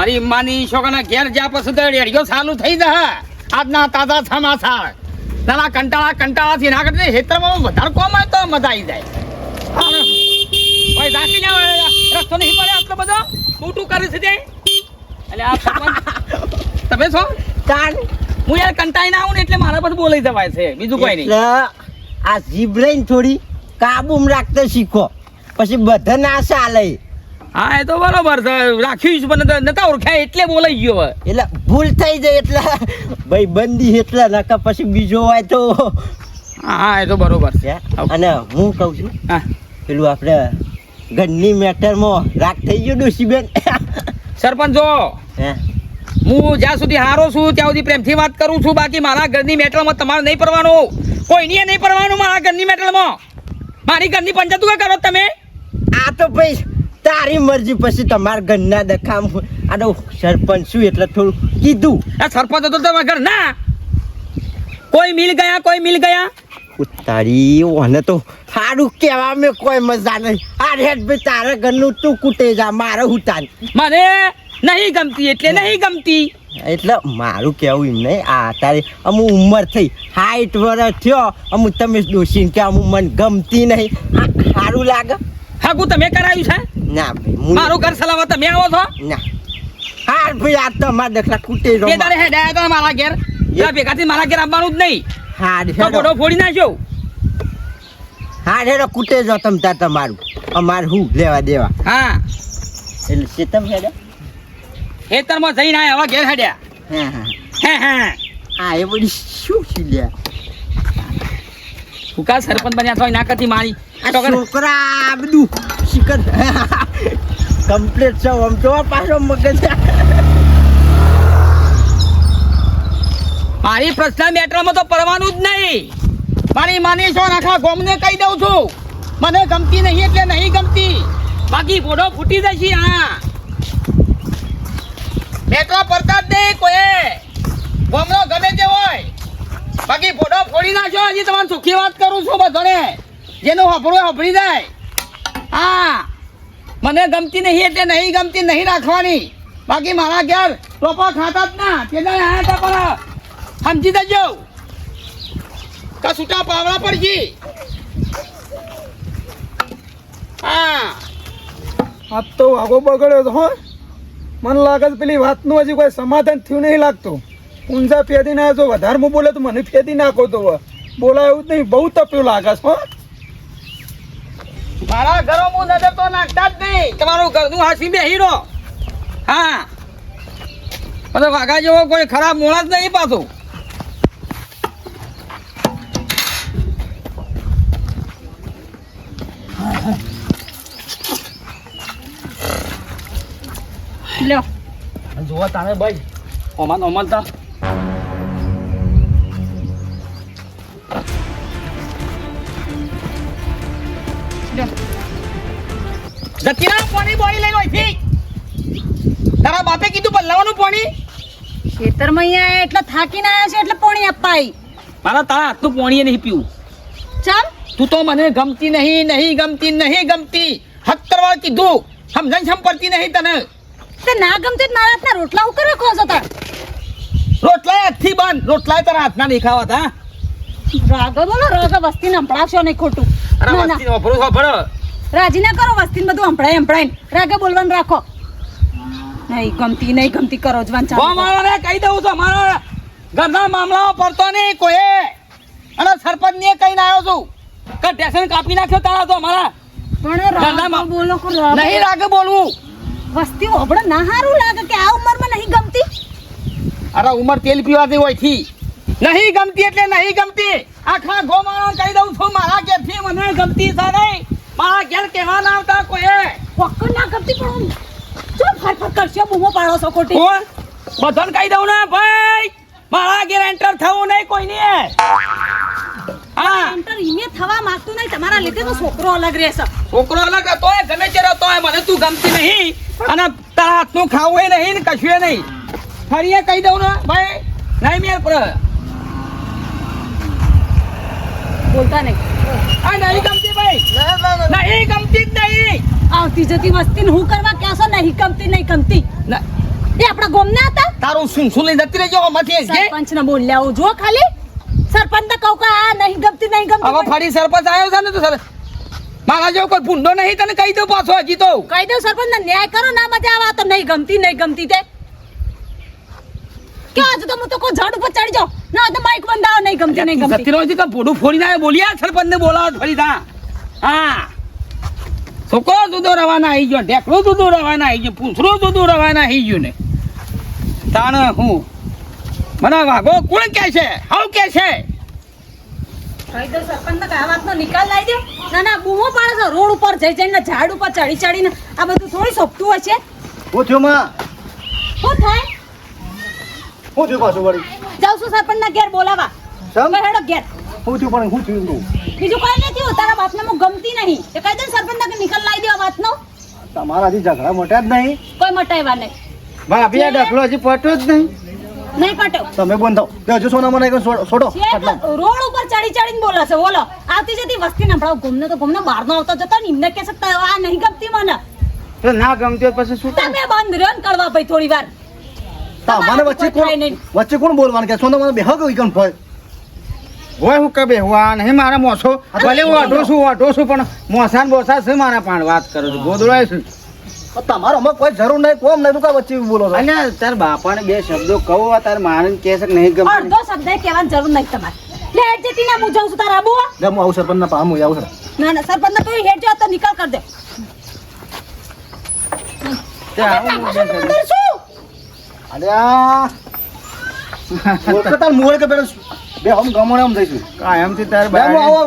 મારી માની છોકરાના ઘેર જ્યાં પછી તો રેડિયો ચાલુ થઈ જાય આજના તાજા સમાચાર નાના કંટાળાથી ના કરતી હેતરમાં વધારે કોમ હોય તો મજા આવી જાય ભાઈ ઝાંકી ના રસ્તો નહીં પડે આટલો બધો મોટું કરી છે એટલે આ તમે છો હું યાર કંટાળી ના આવું ને એટલે મારા બધું બોલાઈ જવાય છે બીજું કોઈ નહીં આ જીભ લઈને થોડી કાબુમાં રાખતા શીખો પછી બધા ના ચાલે હા એ તો બરોબર છે રાખ્યું છે પણ નતા ઓળખાય એટલે બોલાઈ ગયો એટલે ભૂલ થઈ જાય એટલે ભાઈ બંધી એટલે નકા પછી બીજો હોય તો હા એ તો બરોબર છે અને હું કહું છું હા પેલું આપણે ઘરની મેટરમાં રાખ થઈ ગયો ડોશીબેન સરપંચ જો હું જ્યાં સુધી હારો છું ત્યાં સુધી પ્રેમથી વાત કરું છું બાકી મારા ઘરની મેટલમાં તમારે નહીં પડવાનું કોઈની નહીં પડવાનું મારા ઘરની મેટલમાં મારી ઘરની પંચાયત કરો તમે આ તો ભાઈ તારી મરજી પછી તમારા ઘરના દખામ આ તો સરપંચ છું એટલે થોડું કીધું આ સરપંચ હતો તમારા ઘર ના કોઈ મિલ ગયા તારી ઓને તો સારું કહેવા મેં કોઈ મજા નહીં આ રેડ ભાઈ તારા ઘરનું તું કૂટે જા મારે ઉતાર મને નહીં ગમતી એટલે મારું કેવું એમ નહીં આ તારી અમુક ઉંમર થઈ 60 વર્ષ થયો અમુક તમે દોશીને કે અમુક મને ગમતી નહીં સારું લાગે હાગું તમે કરાયું છે ના ભાઈ મારું ઘર સલામત તમે આવો છો ના હા ભાઈ આ તો મારા દખલા કૂટે રહો એ તારે હેડ આવ્યા તો મારા ઘેર ભેગાથી મારા ઘેર આવવાનું જ નહીં હા ફોટો ફોડી નાખ્યો હા હેડો કૂટે જો તમ તાર તમારું અમારે હું લેવા દેવા હા એટલે ચેતમ હેડે ખેતરમાં જઈને આયા હવે ઘેર હેડ્યા હા એ બધી શું છે લ્યા હુકા સરપંચ બન્યા છો ના કરતી મારી છોકરા બધું શિકર કમ્પ્લીટ છે આમ તો પાછો મગજ મારી પ્રશ્ન મેટરમાં તો પડવાનું જ નહીં મારી માની છો આખા ગોમને કહી દઉં છું મને ગમતી નહીં એટલે નહીં ગમતી બાકી ફોટો ફૂટી જશે હા મેટ્રો પડતા જ નહીં કોઈ ગોમનો ગમે તે હોય બાકી ફોટો ફોડી નાખ્યો હજી તમારે સુખી વાત કરું છું બધાને જેનું હફળી જાય હા મને ગમતી નહીં એટલે નહીં ગમતી નહીં રાખવાની બાકી મારા ઘેર ટોપા ખાતા જ ના તે આયા હતા પણ સમજી દેજો કા છૂટા પાવડા પડશે હા આજ તો વાગો બગડ્યો તો હો મને લાગે છે પેલી વાતનું હજી કોઈ સમાધાન થયું નહીં લાગતું ઊંઝા ફેદી ના જો વધારે હું બોલે તો મને ફેદી નાખો તો બોલાય એવું જ નહીં બહુ તપ્યું લાગે છે હો મારા ઘરો હું નજર તો નાખતા જ નહીં તમારું ઘરનું હાસી બે હીરો હા બધો વાઘા જેવો કોઈ ખરાબ મોણા જ નહીં પાછું લ્યો જોવા તારે ભાઈ ઓમાન તા જતીના પાણી બોલી લઈ લો થી તારા બાપે કીધું બદલાવાનું પાણી ખેતરમાં અહીંયા એટલે થાકીને આવ્યા છે એટલે પાણી અપાઈ મારા તારા હાથનું પાણી નહીં પીવું ચાલ તું તો મને ગમતી નહીં ગમતી 70 વાર કીધું સમજણ પડતી નહીં તને તે ના ગમતી મારા હાથના રોટલા ઉપર કહો છો તાર રોટલા હાથથી બંધ રોટલા તારા હાથના દેખાવા હતા રાગો બોલો રાગો વસ્તીને સંભળાવશો નહીં ખોટું અરે વસ્તી વાપરો વાપરો રાજી ના કરો વસ્તીને બધું સંભળાય રાગો બોલવાનું રાખો નહીં ગમતી કરો જવાન ચાલો મારે કહી દઉં છું મારા ઘરના મામલાઓ પડતો નહીં કોઈ અને સરપંચ ને કહીને આવ્યો છું કે ટેશન કાપી નાખ્યો તારા તો મારા પણ રાગો બોલો નહીં રાગે બોલવું વસ્તી ઓબળો ના હારું લાગે કે આ ઉંમરમાં નહીં ગમતી અરે ઉંમર તેલ પીવાથી હોય થી નહીં ગમતી એટલે નહીં ગમતી આખા ગોમાળા કહી દઉં છું મારા ઘેરથી મને ગમતી છે નહીં મારા ઘેર કહેવા ના આવતા કોઈ પક્કડ ના ગમતી પણ ચો ફરફર કરશે બૂમો પાડો છો ખોટી કોણ બધાને કહી દઉં ને ભાઈ મારા ઘેર એન્ટર થવું નહીં કોઈને હા એન્ટર ઈમે થવા માંગતું નહીં તમારા લીધે તો છોકરો અલગ રહેશે છોકરો અલગ હતો ગમે તે રહેતો હોય મને તું ગમતી નહીં અને તારા હાથનું ખાવું એ નહીં ને કશું નહીં ફરીએ કહી દઉં ને ભાઈ નહીં મેળ પડે બોલતા નહીં આ નહીં ગમતી ભાઈ નહીં ગમતી જ નહીં આવતી જતી વસ્તીને હું કરવા કહેશો નહીં ગમતી એ આપણા ગોમના હતા તારું શું લઈ જતી રહેજો આમાંથી કે સરપંચ ને બોલ્યા આવું જો ખાલી સરપંચ ને કહું કે આ નહીં ગમતી હવે ફરી સરપંચ આવ્યો છે ને તો સર મારા જેવો કોઈ ભૂંડો નહીં તને કહી દઉં પાછો હજી તો કહી દઉં સરપંચ ને ન્યાય કરો ના મજા આવે આ તો નહીં ગમતી તે કે આજે તો હું તો કોઈ ઝાડ ઉપર ચડી જાઉં ના તો માઈક બંધાવો નહીં ગમતી સતીનો હજી કે ભોડું ફોડી ના બોલ્યા સરપંચ ને બોલાવો ફરી થા હા છોકરો જુદો રવાના આવી ગયો ઢેકડું જુદું રવાના આવી ગયું પૂંછડું જુદું રવાના આવી ગયું ને તાણ હું મને વાગો કોણ કે છે હાઉ કે છે કહી દઉં સરપંચ ને આ વાતનો નિકાલ લાવી દો ના બૂમો પાડે છે રોડ ઉપર જઈ જઈને ઝાડ ઉપર ચડીને આ બધું થોડી સોંપતું હોય છે હું થયું માં શું થાય હું થયું પાછું વળી જાઉં છું સરપંચ ના ઘેર બોલાવા સમ હેડો ઘેર હું થયું પણ હું થયું બીજું કઈ નથી થયું તારા બાપને હું ગમતી નહીં એ કહી દઉં સરપંચ ના નિકાલ લાવી દો આ વાતનો તમારાથી ઝઘડા મોટા જ નહીં કોઈ મટાઈવા નહીં ભાભી આ ડખલો હજી પટ્યો જ નહીં નહીં પટ્યો તમે બંધાવ હજુ સોના મને છોડો રોડ ઉપર ચડીને બોલે છે બોલો આવતી જતી વસ્તી નંભળાવ ગુમને બહારનો આવતો જતો ને એમને કે શકતા આ નહીં ગમતી મને તો ના ગમતી હોય પછી શું તમે બંધ રહ્યો ને કરવા ભાઈ થોડી વાર મને વચ્ચે કોણ બોલવાનું કે સોના મને બેહો ગઈ કેમ ભાઈ હોય હું કે બેહવા નહીં મારા મોસો ભલે હું અઢો છું પણ મોસાન બોસા છે મારા પાણ વાત કરું છું ગોદડાય છું તમારો અમે કોઈ જરૂર નહીં કોમ નહીં તું કા વચ્ચે બોલો છો અને તાર બાપાને બે શબ્દો કહું તાર મારે કહે છે કે નહીં ગમતું અડધો શબ્દ કહેવાની જરૂર નહીં તમારે લે હેડ જતી ના હું જાઉં છું તારા આબુ હું આવું સરપંચ ના પામ આવું સર ના સરપંચ ને તું હેડ જો તો નિકાલ કર દે અંદર શું અલ્યા ઓળખતા મોળ કે બે હમ ગમણે આમ જઈશું કાયમથી તાર બે આવો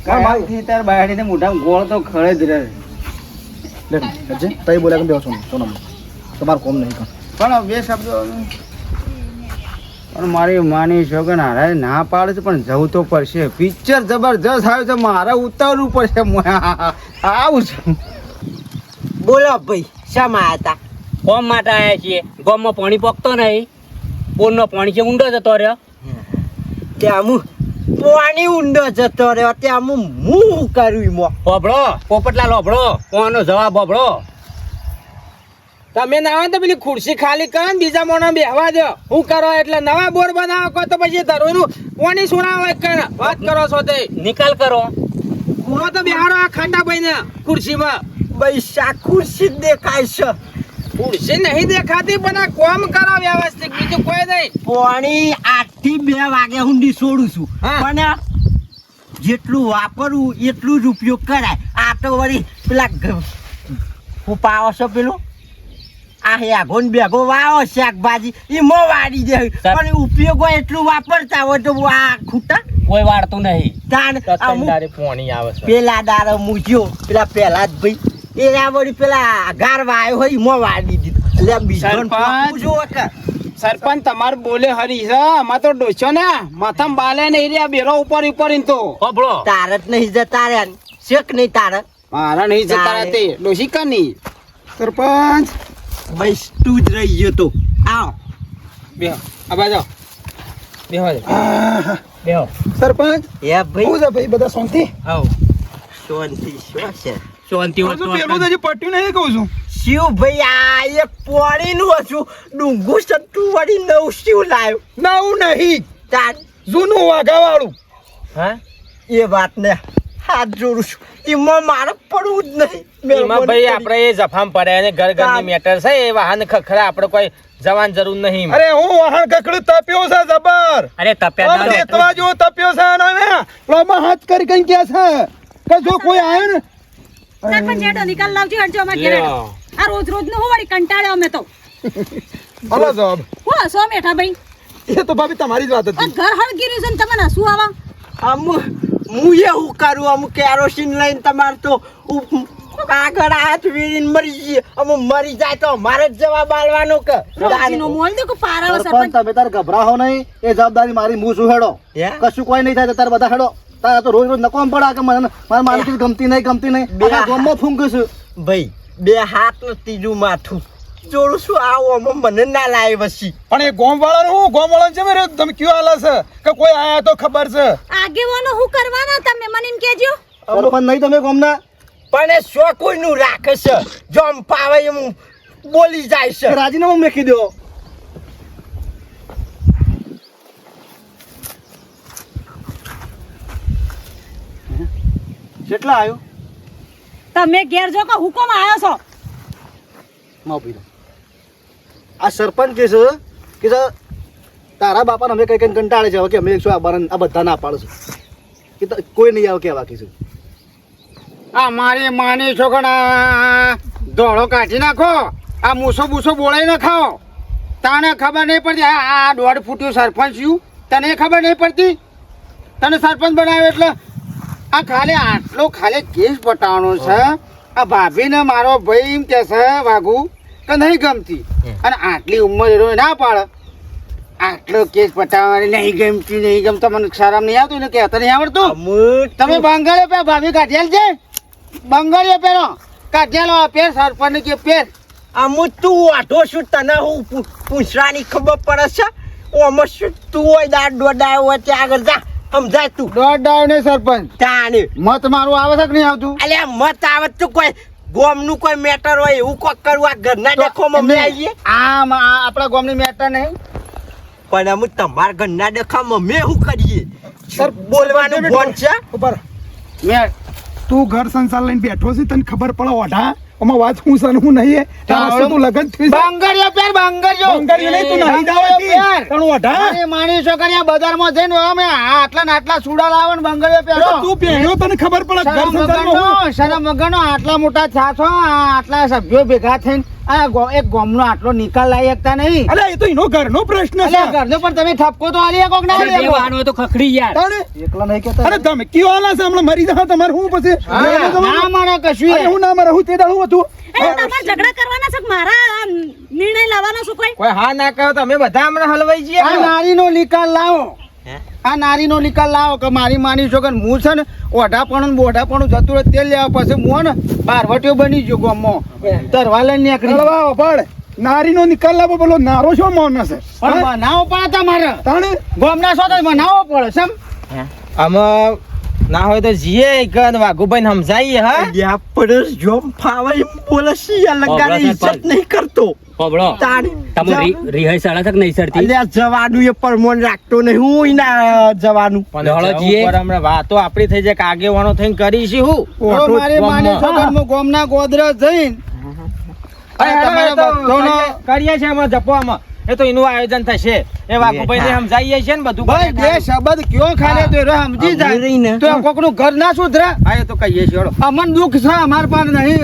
કાયમથી તાર બાયડીને મોઢામાં ગોળ તો ખળે જ રહે લે હજે તઈ બોલ્યા કે બેહો સોના તમાર કોમ નહીં કા પણ બે શબ્દો પણ મારી માની છોકરા હારે ના પાડે છે પણ જવું તો પડશે પિક્ચર જબરજસ્ત આવ્યું છે મારે ઉતારવું પડશે આવું છું બોલો ભાઈ શામાં હતા કોમ માટે આવ્યા છીએ ગોમમાં પાણી પોકતો નહીં બોરનો પાણી છે ઊંડો જતો રહ્યો ત્યાં હું પાણી ઊંડો જતો રહ્યો ત્યાં હું કર્યું એમાં હોભળો પોપટલાલ હોભળો કોનો જવાબ હોભળો તમે ના તો પેલી ખુરશી ખાલી કરો ને બીજા મોણા બેહવા દો શું કરો એટલે નવા બોર બનાવો કહો તો પછી ધરોનું કોની સુણાવો કરે વાત કરો છો તે નિકાલ કરો હું તો બિહારો આ ખાટા ભાઈ ને ખુરશીમાં પૈસા ખુરશી જ દેખાય છે ખુરશી નહીં દેખાતી પણ આ કોમ કરો વ્યવસ્થિત બીજું કોઈ નહીં પાણી 8 થી 2 વાગ્યા સુધી છોડું છું હા. પણ જેટલું વાપરવું એટલું જ ઉપયોગ કરાય આ તો વળી પેલા હું પાવો છો પેલું આ હેગો ને બેગો વાવો શાકભાજી એમાં વાળી દે પણ ઉપયોગો એટલું વાપરતા હોય તો આ ખૂટા કોઈ વાળતું નહીં તાણ અમુક પાણી આવે છે પેલા દાડો મૂજ્યો પેલા પહેલા જ ભાઈ એ વળી પેલા ગારવા આવ્યો હોય એમાં વાળી દીધું એટલે બીજો સરપંચ તમારે બોલે હરી છે આમાં તો ડોસ્યો ને માથામાં બાલે નહીં રહ્યા બેરો ઉપર ઉપર તો હોભળો તારત નહીં જતા રહ્યા ને. શેક નહીં તારત મારા નહીં જતા રહેતે ડોસી કા નહીં સરપંચ બસ તું જ રહી ગયો તો આવો બેહો આ બાજો બેહો બેહો સરપંચ એ ભાઈ હું છે ભાઈ બધા શાંતિ આવો શાંતિ શું છે શાંતિ પેલું તો હજી પટ્યું નહીં કહું છું શિવ ભાઈ આ એક પોણી નું હતું ડુંગુ સટ્ટુ વળી નવ શિવ લાવ્યો નવું નહીં તાર જૂનું વાઘાવાળું હા એ વાત ને હાથ જોડું છું એમાં મારે પડવું જ નહીં એમાં ભાઈ આપણે એ જફામ પડે અને ઘર ઘરની મેટર છે એ વાહન ખખરા આપણે કોઈ જવાન જરૂર નહીં અરે હું વાહન કકડું તપ્યો છે જબર અરે તપ્યા આમ દેતવા જેવો તપ્યો છે અને હવે લોમાં હાથ કરી કઈ કે છે કે જો કોઈ આવ્યો ને સરપંચ હેડો નિકાલ લાવજો હટજો અમાર ઘેર હેડો. આ રોજ નું હું વળી કંટાળ્યો અમે તો હલો જવાબ હું હસો મેઠા ભાઈ એ તો ભાભી તમારી જ વાત આ હતી ઘર હળગી રહ્યું છે ને તમને હસવું આવા હું એવું કરું અમુક કેરોસીન લઈને તમારે તો આગળ હાથ વીરીને મરી જઈએ અમુક મરી જાય તો મારે જ જવાબ આલવાનો કે રોજીનો મોલ દેખો પારાવો સરપંચ સરપંચ તમે તાર ગભરાહો નહીં એ જવાબદારી મારી હું છું હેડો હે? કશું કોઈ નહીં થાય તાર બધા હેડો તાર તો રોજ રોજ નકોમ પડે કે મને મારા માલિકી ગમતી નહીં બે આખા ગામમાં ફૂંક છું ભાઈ બે હાથ ને ત્રીજું માથું જોડું છું આવો મને ના લાવે વસી પણ એ ગોમ વાળાનું હું ગોમ વાળાનું છે મેરે તમે કયો હાલે છે કે કોઈ આયા તો ખબર છે આગેવાનો હું કરવાના તમે મને એમ કહેજો સરપંચ નહીં તમે ગોમના પણ એ શો કોઈનું રાખે છે જોમ પાવે એમ બોલી જાય છે. રાજીનામું મેકી દો. કેટલા આવ્યો તમે ઘેર જો કે હુકમ આવ્યો છો માફી દો. આ સરપંચ કે છે કે તારા બાપાને અમે કઈ કઈ કંટાળે છે હવે કે અમે 100 આ બધા ના પાડે છે કે કોઈ નહીં આવે કેવા કીધું. આ મારી માની છોકરા દોડો કાઢી નાખો, આ મૂસો બૂસો બોલાઈ ના ખાઓ. તને ખબર નહીં પડતી આ 1.5 ફૂટ્યું સરપંચ છું, તને ખબર નહીં પડતી? તને સરપંચ બનાવ્યો એટલે આ ખાલી કેસ પટાવવાનો છે. આ ભાભીને મારો ભાઈ એમ કે છે વાઘુ કે નહીં ગમતી, અને આટલી ઉંમર એનો ના પાડે. આટલો કેસ પટાવવાની નહીં ગમતો, મને શરમ નહીં આવતું ને કહેતા નહીં આવડતું. તમે બંગાળીઓ પહેર, ભાભી કાઢિયાલ છે, બંગાળીઓ પહેરો, કાઢિયાલો પહેર, સરપંચ કે પહેર. અમુ તું વાઢો છું, તને હું પૂછવાની ખબર પડે છે? ઓમાં શું તું હોય દાડ દોડાયો હોય ત્યાં આગળ જા, સમજાય તું. દોઢ ડાયો નહીં સરપંચ, તાને મત મારું આવે છે કે નહીં આવતું? અલ્યા મત આવત તો કોઈ ગોમનું કોઈ મેટર હોય એવું કોક કરવું. આ ઘરના ડખોમાં અમે આવીએ, આપણા ગામની મેટર નહીં. પણ અમે તમારા ઘરના ડખામાં અમે શું કરીએ? સર બોલવાનું ફોન છે. ઉપર મેં તું ઘર સંસાર લઈને બેઠો છે, તને ખબર પડે ઓઢા આમાં વાત હું સન હું નહીં. તારા તું લગન થઈ બંગાળીઓ પહેર, બંગાળીઓ બંગાળીઓ નહીં, તું નહીં દાવતી. તને ઓઢા મારી માણી છોકરીયા બજારમાં જઈને અમે આટલા ને આટલા સુડા લાવો ને બંગાળીઓ પહેરો. તું પહેર્યો તને ખબર પડે ઘર સંસારમાં હું. શરમ વગરનો આટલા મોટા થયા છો, આટલા સભ્યો ભેગા થઈને એક ગામનો આટલો નિકાલ લાવી શકતા નહીં. અલ્યા એ તો એનો ઘરનો પ્રશ્ન છે. અલ્યા ઘરનો પણ તમે ઠપકો તો આલી શકો કે ના આલી શકો? તાણે એકલા નહીં કહેતા. અરે તમે કયો આલા છે હમણાં મરી જા તમારે હું પછી ના મારે કશું અરે હું ના મારે હું તે દાડું હતું. એ તમારે ઝઘડા કરવાના છે કે મારા આ નિર્ણય લાવવાનો છું કોઈ? કોઈ હા ના કહો તો અમે બધા હમણાં હલવાઈ જઈએ. આ નારીનો નિકાલ લાવો, આ નારીનો નિકાલ લાવો કે મારી માની છોકર હું છે ને ઓઢાપણું બોઢાપણું જતું રહે તેલ લેવા પછી હું ને બારવટીઓ બની ગયો ગામમાં તરવા લઈને નીકળી. ચલવા પડ નારીનો નિકાલ લાવો, બોલો નારો શું માણસ છે? પણ બનાવો પડે તમારે, તાણે ગામના છો તો બનાવવો પડે સમ. આમાં ના હોય તો જીએ કે વાઘુભાઈ સમજાઈએ. હા યા પડસ જોમ ફાવે એમ બોલે છે. યા લગાડે ઇજ્જત નહીં કરતો. તાણે રિહર્સલ છે કે નહીં સરતી? અલ્યા જવાનું એ પરમોન રાખતો નહીં. હું ના જવાનું. પણ હમણાં વાતો આપડી થઈ જાય કે આગેવાનો થઈને કરીશું હું. તો મારી માની છોકર હું ગામના ગોદરા જઈને તમારા બધાનો કરીએ છીએ અમે જપવામાં. એ તો એનું આયોજન થશે. એ વાઘુભાઈ ને સમજાઈએ છે ને બધું. ભાઈ બે શબ્દ કયો ખાલે તો એ સમજી જાય તો કોકનું ઘર ના સુધરે. હા એ તો કહીએ છીએ. હેડો. અમન દુઃખ છે અમાર પર નહીં.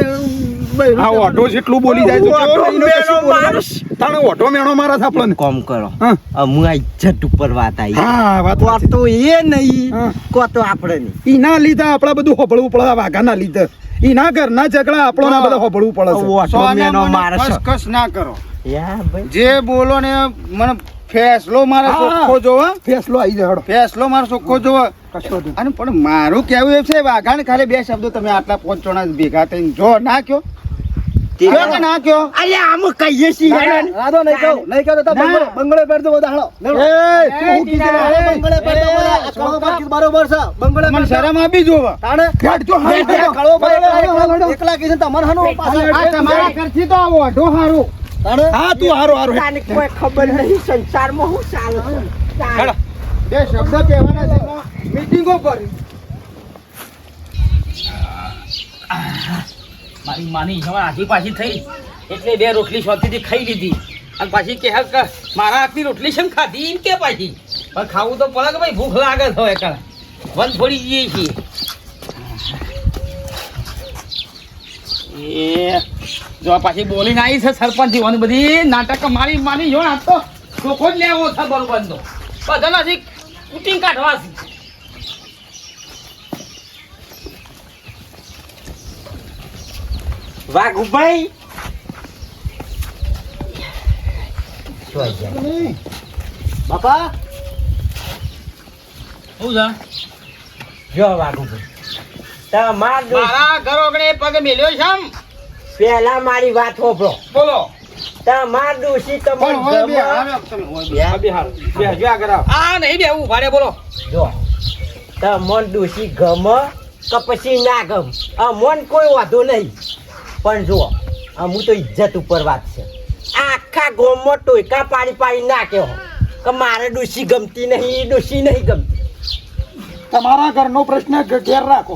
આ ઓઢો જેટલું બોલી જાય તો કેવો એનો કશું બોલે. તાણે ઓઢો મેણો મારા છે આપણને. કોમ કરો. હા. અમુ આ ઇજ્જત ઉપર વાત આવી. હા વાત કો સાચી. તો એ નહીં, હા. કો તો આપણે નહીં. ઈના લીધે આપણે બધું હોબળવું પડે. આ વાઘાના લીધે ઈના ઘરના ઝઘડા આપણો ના બધા હોબળવું પડે છે. ઓઢો મેનો મારે છે. કસ ના કરો. યા ભાઈ જે બોલો ને મને ફેસલો મારો હા. ચોખ્ખો જોવો. ફેસલો આવી જાય હડો. ફેસલો મારો ચોખ્ખો જોવો. કશો નહીં. અને પણ મારું કેવું એ છે વાઘાને ખાલી બે શબ્દો તમે આટલા 5 જણા ભેગા થઈને જો ના કયો કયો કે ના કયો. અલ્યા આમ કહીએ છીએ. રાધો નહીં કહું, નહીં કહો તો ના. બંગડે પહેર દો બધા. હાલો એ તું હું કીધું રે? બંગડે પહેર દો બધા. આ કળો બાકી બરોબર છે. બંગડે મને શરમ આપી જોવો. તાણે હેડ જો, હેડ જો. કળો બાકી એકલા કીધું તમારે હાનું પાછળ આ તમારા ઘરથી તો આવો અઢો હારું. તાણે હા તું હારો હારો હેડ. તાને કોઈ ખબર નહીં સંસારમાં હું ચાલે છે. તાને. બે શબ્દ કહેવાના છે મીટિંગો કરી. મારી માની હવે આધી પાછી થઈ એટલે 2 રોટલી શોધીથી ખાઈ લીધી અને પાછી કે મારા હાથની રોટલી શેમ ખાધી એમ કે પાછી પણ ખાવું તો પડે કે ભાઈ ભૂખ લાગે છે એકલા વન થોડી જઈએ છીએ. એ જો પાછી બોલીને આવી છે સરપંચ જીવાની બધી નાટક મારી માની જો આ તો ચોખ્ખો જ લેવો છે બરોબર નો બધા નથી કુટિંગ કાઢવા છે. વાઘુભાઈ બાપા શું છે જો વાઘુભાઈ તમાર મારા ઘર ઓગણે પગ મેલ્યો છે આમ. પહેલા મારી વાત હોભળો. બોલો. તમાર દોશી પણ હોય બે તમને હારો તમે હોય બે. બે હાલ બે હજુ આગળ આવો. આ નહીં બેવું ઉભા રે બોલો. જો તમન દોશી ગમ કે પછી ના ગમ આ મન કોઈ વાંધો નહીં પણ જુઓ અમુ તો ઇજ્જત ઉપર વાત છે આખા ગોમમાં ટોયકા પાડી નાખ્યો કે મારે ડોશી ગમતી નહીં ગમતી તમારા ઘરનો પ્રશ્ન ઘેર રાખો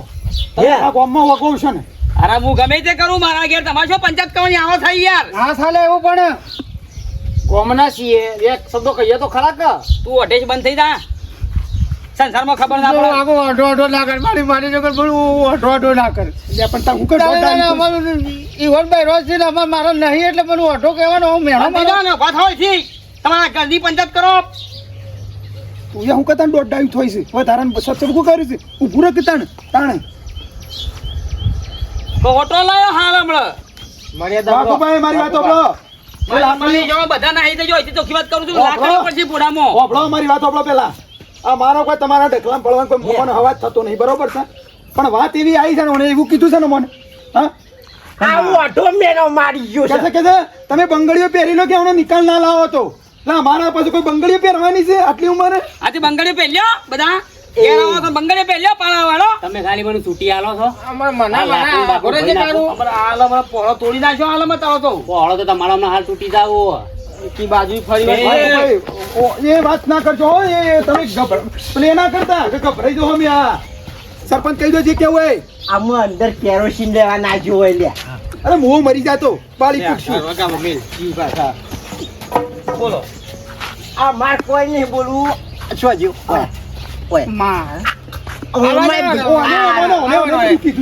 તમે હે. આ ગામમાં વગોવ છો ને અરે હું ગમે તે કરું મારા ઘેર તમારે શું પંચાયત કરવાની આવો થઈ યાર ના ચાલે એવું પણ ગોમના છીએ એક શબ્દો કહીએ તો ખરા કે તું અઢેજ બંધ થઈ જા સંસારમાં ખબર ના પડે અઢો ના કર મારી જગર અઢો ના કર પણ તા હું કર ઈવન ભાઈ રોજ છે મારો નહીં એટલે પણ અઢો કહેવાનો હું મેણો બંધ થઈ જા ને, વાત હોય છે તમારા ઘરની પંચાયત કરો તું હું કતાન દોડાયું થોઈ છે હવે તારાને સત્સંગ કર્યું છે ઉભું રહે કે તાણ તો ઓટો લાયો હાલ હમણાં વાઘુભાઈ મારી વાત ઓબળો મળી જાઓ, બધા નાહી દેજો અહીંથી ચોખ્ખી વાત કરું છું લાકડી પડશે પોડામાં ઓબળો મારી વાત ઓબળો પેલા આ મારો કોઈ તમારા ઢકલામ પડવાનો કોઈ મોવાનો અવાજ થતો નહીં બરોબર છે પણ વાત એવી આવી છે ને મને એવું કીધું છે ને મને હા આવું અઢો મેનો મારી ગયો કે છે છે તમે બંગડીઓ પહેરી લો કે એનો નિકાલ ના લાવો તો ના મારા પાસે કોઈ બંગડીઓ પહેરવાની છે આટલી ઉંમરે આજે બંગડીઓ પહેર્યો બધા ઘેર આવો તો બંગડીઓ પહેર્યો પાળા વાળો તમે ખાલી મને છૂટી આલો છો પોળો તોડી નાખ્યો હાલ માં તારો તો પોળો તો તમારા હમણાં હાલ તૂટી જાવ કી બાજુ ફરી વાઘુભાઈ, એ વાત ના કરજો હો એ તમે પ્લે ના કરતા કે ગભરાઈ જો અમે આ સરપંચ કહી દો જે કેવું હોય આમાં અંદર કેરોસીન લેવા ના જોવે લ્યા અરે મોં મરી જાતો પાળી પૂછશું બોલો આ માર કોઈ નહીં બોલવું શું જો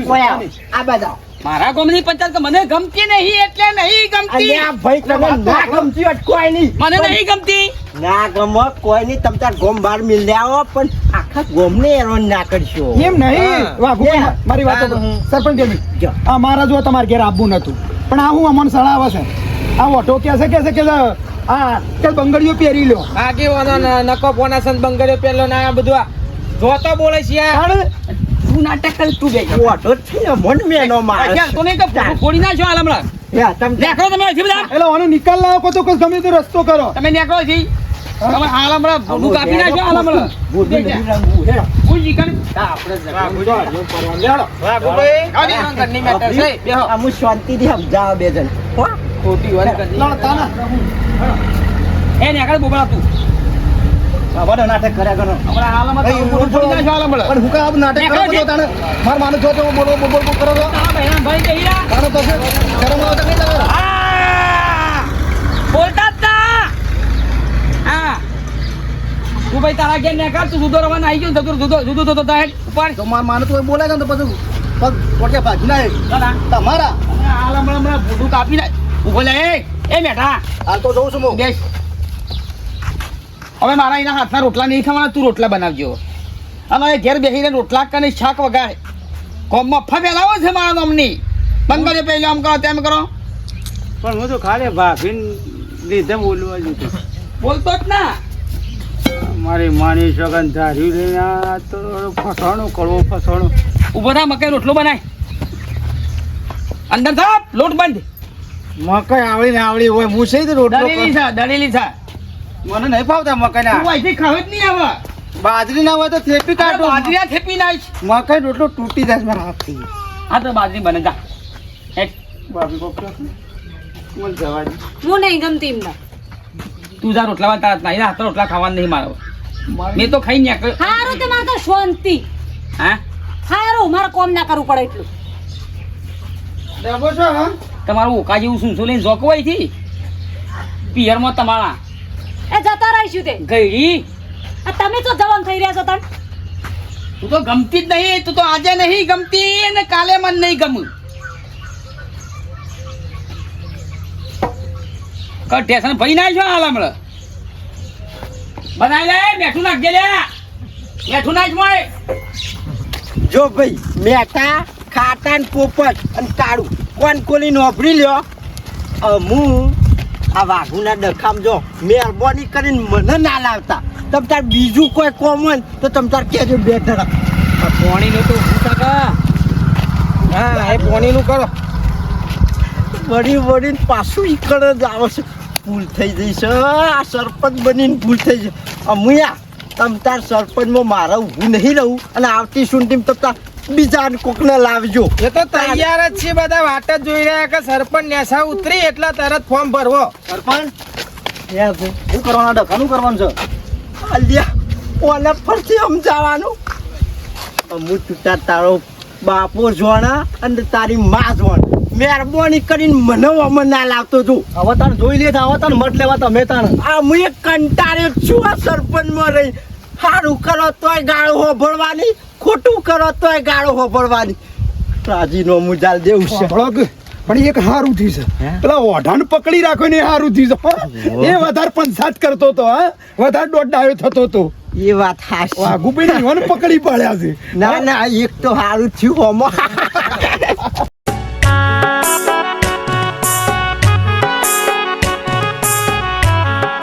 ઓય આ બધા મારા ગામની પંચાયત કે મને ગમતી નહીં એટલે નહીં ગમતી અલ્યા ભાઈ તમે ના ગમતી હોય કોઈ નહીં મને નહીં ગમતી ના ગમો કોઈ નહીં તમ તાર ગોમ બહાર મિલ આવો પણ આખા ગોમને હેરાન ના કરશો એમ નહીં વાઘુભાઈ, લે. મારી વાત સાંભળો. સરપંચ કેમી જો. આ મારા જો તમારે ઘેર આવવું નતું પણ આ હું અમન સળાવે છે આ ઓટો કે છે આ કે બંગડીઓ પહેરી લો આગેવાનો નકો પોનાસન બંગડ્યો પેલો ના આ બધું આ જોતો બોલે છે યાર તું નાટક કરી તું બે ઓટો છે ને મન મેનો મારે તો નહીં કે ફોડી નાખ્યો હાલ હમણાં નેકળો તમે અહીંથી બધા એટલે આનો નિકાલ લાવો કો તો કોઈ ગમે તે રસ્તો કરો તમે નેકળો છી તમે હાલ હમણાં ભૂંડું કાપી નાખ્યો હાલ હમણાં કોઈ જીકણ ઘરની મેટર છે બેહો અમુ શાંતિથી સમજાવો બે જણ હો ખોટી વાત કરી એ નેકળ બોબડા તું નાટક કર્યા કરો હમણાં હાલ હમણાં તારું મોઢું ફોડી નાખ્યો હાલ હમણાં પણ હું કામ નાટક કરો છો તાણે માર માનો છો તો બોલો બોલ કરો છો આ બહેરા ભાઈ કહી રહ્યા તારો તો છે શરમ આવતા નહીં લાગે આ! બોલતા જ ના હા તું ભાઈ તારા ઘેર નેકળ તું જુદો રવાના આવી ગયો ને જુદો તો હેડ ઉપર તો માર માનો તો બોલાય ને તો પછી પગ પોટે ભાગી ના તમારા હાલ હમણાં ભૂંડું કાપી નાખ ઉભો લે એ મેઠા હાલ તો જોઉં છું હું બેસ હવે મારા એના હાથના રોટલા નહીં ખાવાના તું રોટલા બનાવજો અને ઘેર બેસીને રોટલા કરીને શાક વગાડે કોમમાં ફા ફેલાવો છે મારા નામની બંગલે પહેલો આમ કરો તેમ કરો પણ હું તો ખાલી ભાભીને લીધે બોલવા જતો બોલતો જ ના મારી માની સગન ધાર્યું રે આ તો ફસાણું કડવો ફસાણું ઉભો થા મકાઈ રોટલો બનાય અંદર થા લોટ બંધ મકાઈ આવડી ને આવડી હોય હું છે દળેલી છે દળેલી છે મને નહીં ફાવતા મકાઈ તું અહીંથી ખાવે જ નહીં આવે બાજરી ના હોય તો થેપી કાઢો બાજરીયા થેપી નાખ મકાઈ રોટલો તૂટી જાય મારા હાથથી હા તો બાજરી બને જા હેટ ભાભી કોક મને જવા દે હું નહીં ગમતી એમને તું જા રોટલા તારા ના એના હાથના રોટલા ખાવાના નહીં મારો મેં તો ખાઈ ન્યા હારું તે મારે તો શાંતિ હા હારું મારે કોમ ના કરવું પડે એટલું દેવો છો હા તમારું ઓકા જેવું શું લઈને જોકવાય થી પિયરમાં તમારા એ જતા રહીશું તે ગઈડી આ તમે તો જવાન થઈ રહ્યા છો તન તું તો ગમતી જ નહીં તું તો આજે નહીં ગમતી અને કાલે મન નહીં ગમું ટેશન ભરી નાખ્યો હાલ હમણાં બનાવી લે બેઠું નાખજે લે બેઠું નાખ મોય જો ભાઈ મેટા ખાટા ને પોપટ અને કાળું કોણ કોલી નોકરી લ્યો હું આ વાઘુના ડખામ જો મહેરબાની કરીને મને ના લાવતા તમ તાર બીજું કોઈ કોમ હોય ને તો તમ તાર કહેજો બે ધડક પોણીનું તો હા એ પોણીનું કરો વળીને પાછું ઈકડ જ આવે છે ભૂલ થઈ જઈ છે આ સરપંચ બનીને ભૂલ થઈ છે અમુયા તમ તાર સરપંચમાં મારે ઊભું નહીં રહું અને આવતી સુંટીમ તમ તાર બીજા કોકને લાવજો. એ તો તૈયાર જ છે બધા વાટ જ જોઈ રહ્યા કે સરપંચ નેસા ઉતરી એટલે તરત ફોર્મ ભરવો. સરપંચ શું કરવાના ડખાનું કરવાનું છે? અલ્યા ઓને ફરથી સમજાવવાનું. અમુક તું તારો બાપો જોણા અને તારી માં જોણ મહેરબાની કરીને મને અમર ના લાવતો તું. હવે તાર જોઈ લે હવે તાર મત લેવા તમે તાર આ હું એક કંટાળ્યો જ છું આ સરપંચમાં રહી. સારું કરો તોય ગાળો હોભળવાની, ખોટું કરો તોય ગાળો હોભળવાની. રાજીનો મુજાલ દેવું છે. સાંભળો કે પણ એક હારું થી છે હે? પેલા ઓઢાને પકડી રાખો ને એ હારું થી છે હો. એ વધારે પંચાયત કરતો તો હા વધારે દોઢ ડાયો થતો તો એ વાત હાચી. વાઘુભાઈ ને પકડી પાડ્યા છે ના ના એક તો સારું થયું આમાં.